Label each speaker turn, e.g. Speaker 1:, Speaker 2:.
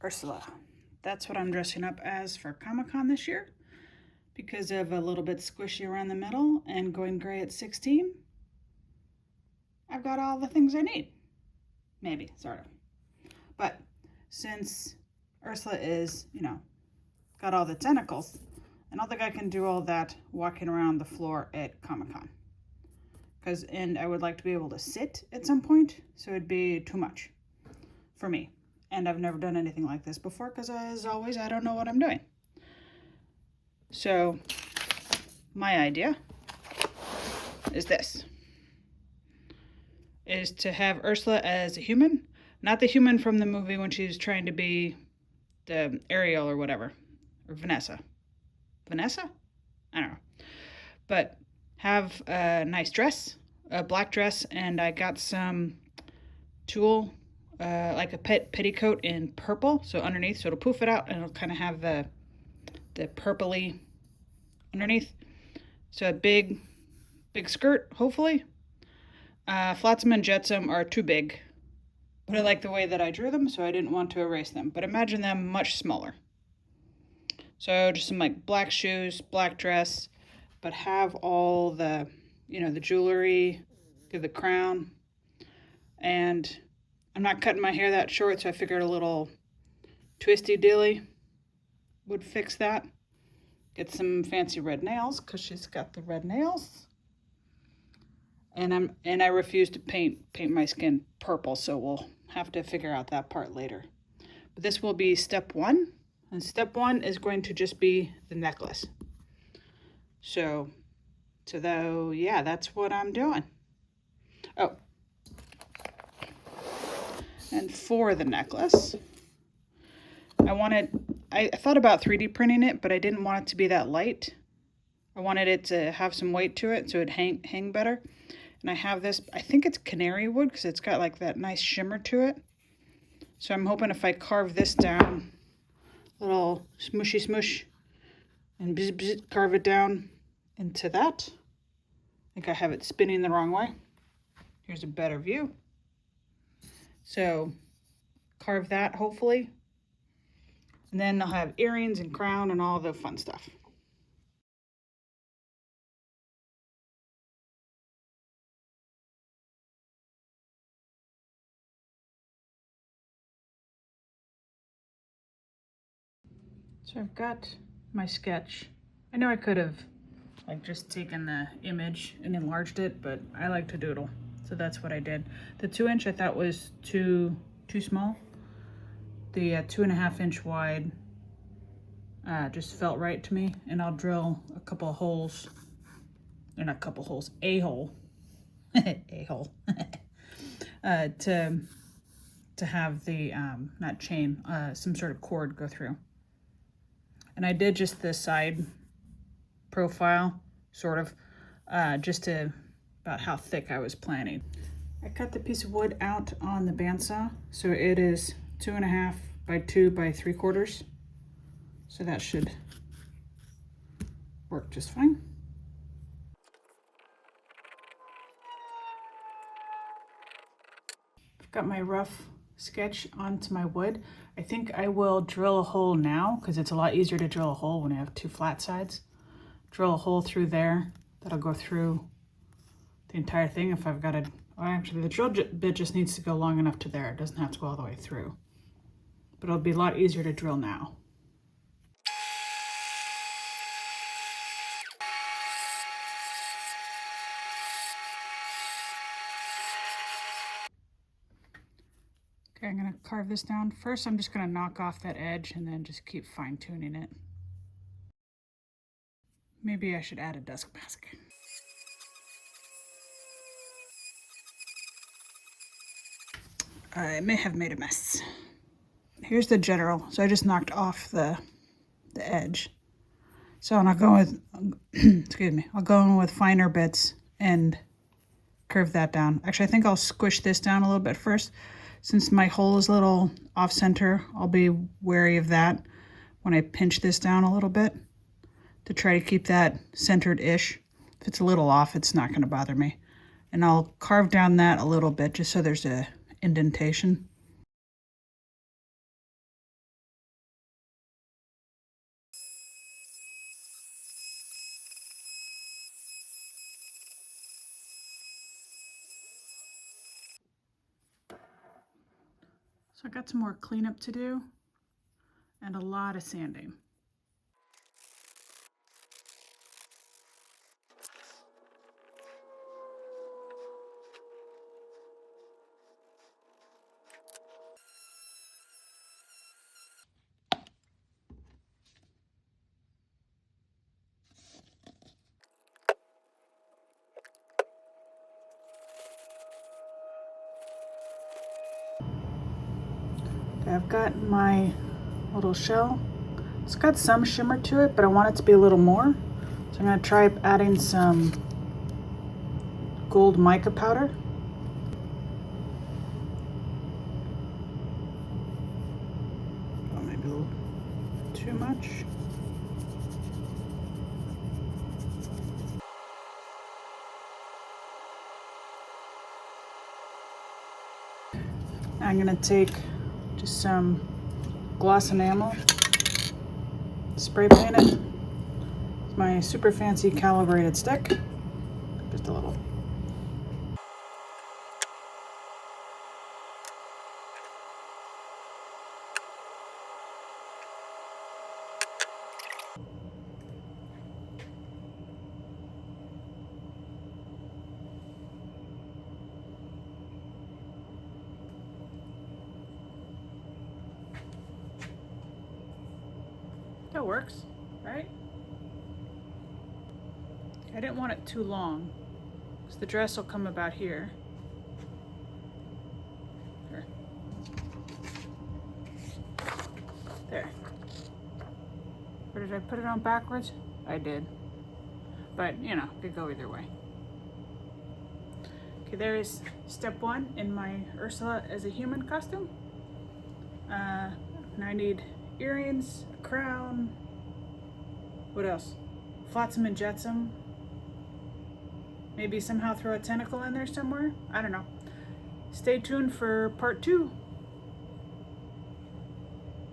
Speaker 1: Ursula. That's what I'm dressing up as for Comic-Con this year. Because of a little bit squishy around the middle and going gray at 16, I've got all the things I need. Maybe, sort of. But since Ursula is, got all the tentacles, I don't think I can do all that walking around the floor at Comic-Con. And I would like to be able to sit at some point, so it'd be too much for me. And I've never done anything like this before because, as always, I don't know what I'm doing. So my idea is this, is to have Ursula as a human, not the human from the movie when she's trying to be the Ariel or whatever, or Vanessa. Vanessa? I don't know. But have a nice dress, a black dress, and I got some tulle, like a petticoat in purple, so underneath, so it'll poof it out and it'll kind of have the purpley underneath. So a big skirt, hopefully. Flotsam and Jetsam are too big, but I like the way that I drew them, so I didn't want to erase them. But imagine them much smaller. So just some like black shoes, black dress, but have all the, the jewelry, give the crown. And I'm not cutting my hair that short, so I figured a little twisty dilly would fix that. Get some fancy red nails because she's got the red nails. And I refuse to paint my skin purple, so we'll have to figure out that part later. But this will be step 1, and step 1 is going to just be the necklace. So though, yeah, that's what I'm doing. Oh, and for the necklace, I thought about 3D printing it, but I didn't want it to be that light. I wanted it to have some weight to it so it'd hang better. And I have this, I think it's canary wood because it's got like that nice shimmer to it. So I'm hoping if I carve this down, a little smooshy smoosh, and bzz, bzz, carve it down into that. I think I have it spinning the wrong way. Here's a better view. So carve that hopefully. And then I'll have earrings and crown and all the fun stuff. So I've got my sketch. I know I could have just taken the image and enlarged it, but I like to doodle. So that's what I did. The 2-inch I thought was too small. The 2.5-inch wide just felt right to me, and I'll drill a couple of holes, or not a couple holes, a hole, a hole, to have the, not chain, some sort of cord go through. And I did just the side profile, sort of, just about how thick I was planning. I cut the piece of wood out on the bandsaw, so it is 2.5 by 2 by 3/4. So that should work just fine. I've got my rough sketch onto my wood. I think I will drill a hole now because it's a lot easier to drill a hole when you have 2 flat sides. Drill a hole through there. That'll go through the entire thing if I've got to. Oh, actually, the drill bit just needs to go long enough to there. It doesn't have to go all the way through. But it'll be a lot easier to drill now. Okay, I'm gonna carve this down. First, I'm just gonna knock off that edge and then just keep fine tuning it. Maybe I should add a dust mask. I may have made a mess. Here's the general. So I just knocked off the edge. So I'll go with, excuse me, I'll go in with finer bits and curve that down. Actually, I think I'll squish this down a little bit first. Since my hole is a little off center, I'll be wary of that when I pinch this down a little bit to try to keep that centered-ish. If it's a little off, it's not going to bother me. And I'll carve down that a little bit just so there's a indentation. So I got some more cleanup to do and a lot of sanding. I've got my little shell. It's got some shimmer to it, but I want it to be a little more. So I'm going to try adding some gold mica powder. Oh, maybe a little too much. I'm going to take just some gloss enamel, spray paint it. It's my super fancy calibrated stick. Just a little. That works, right? I didn't want it too long, because the dress will come about here. There. Or did I put it on backwards? I did. But, you know, it could go either way. Okay, there is step one in my Ursula as a human costume. And I need earrings, a crown, what else? Flotsam and jetsam. Maybe somehow throw a tentacle in there somewhere. I don't know. Stay tuned for part 2.